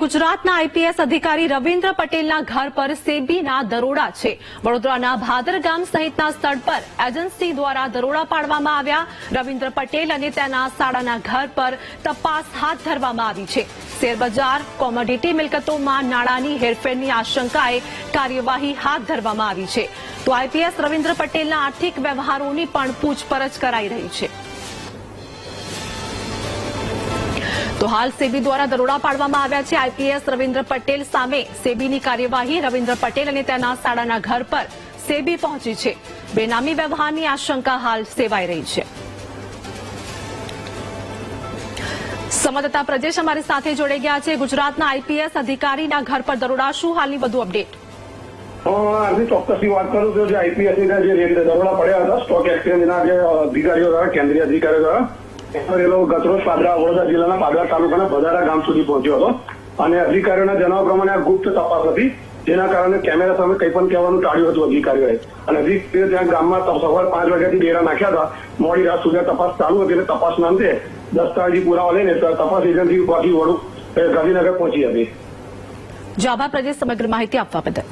ગુજરાતના આઈપીએસ અધિકારી રવિન્દ્ર પટેલના ઘર પર સેબીના દરોડા છે। વડોદરાના ભાદર ગામ સહિતના સ્થળ પર એજન્સી દ્વારા દરોડા પાડવામાં આવ્યા। રવિન્દ્ર પટેલ અને તેના સાળાના ઘર પર તપાસ હાથ ધરવામાં આવી છે। શેરબજાર કોમોડિટી મિલકતોમાં નાણાંની હેરફેરની આશંકાએ કાર્યવાહી હાથ ધરવામાં આવી છે। તો આઈપીએસ રવિન્દ્ર પટેલના આર્થિક વ્યવહારોની પણ પૂછપરછ કરાઈ રહી છે। તો હાલ સેબી દ્વારા દરોડા પાડવામાં આવ્યા છે। આઈપીએસ રવિન્દ્ર પટેલ સામે સેબીની કાર્યવાહી। રવિન્દ્ર પટેલ અને તેના સાળાના ઘર પર સેબી પહોંચી છે। બેનામી વ્યવહારની આશંકા હાલ સેવાઈ રહી છે। સંવાદદાતા પ્રજેશ અમારી સાથે જોડાઈ ગયા છે। ગુજરાતના આઈપીએસ અધિકારીના ઘર પર દરોડા, શું હાલની વધુ અપડેટ? આજની ચોક્કસની વાત કરું તો જે આઈપીએસના જે દરોડા પડ્યા હતા સ્ટોક એક્સચેન્જના જે અધિકારીઓ દ્વારા, કેન્દ્રીય અધિકારીઓ દ્વારા, ગતરોજ વડોદરા જિલ્લાના પાદરા તાલુકાના બધારા ગામ સુધી પહોંચ્યો હતો અને અધિકારીઓના જણાવ્યા પ્રમાણે આ ગુપ્ત તપાસ હતી, જેના કારણે કેમેરા સામે કંઈ પણ કહેવાનું ટાળ્યું હતું અધિકારીઓએ। અને અધિકારીઓ ત્યાં ગામમાં સવાર 5 વાગ્યાથી ડેરા નાખ્યા હતા। મોડી રાત સુધી તપાસ ચાલુ હતી અને તપાસના અંતે દસ્તાવેજી પુરાવા લઈને તપાસ એજન્સી ગાંધીનગર પહોંચી હતી। આભાર પ્રજેશ સમગ્ર માહિતી આપવા બદલ।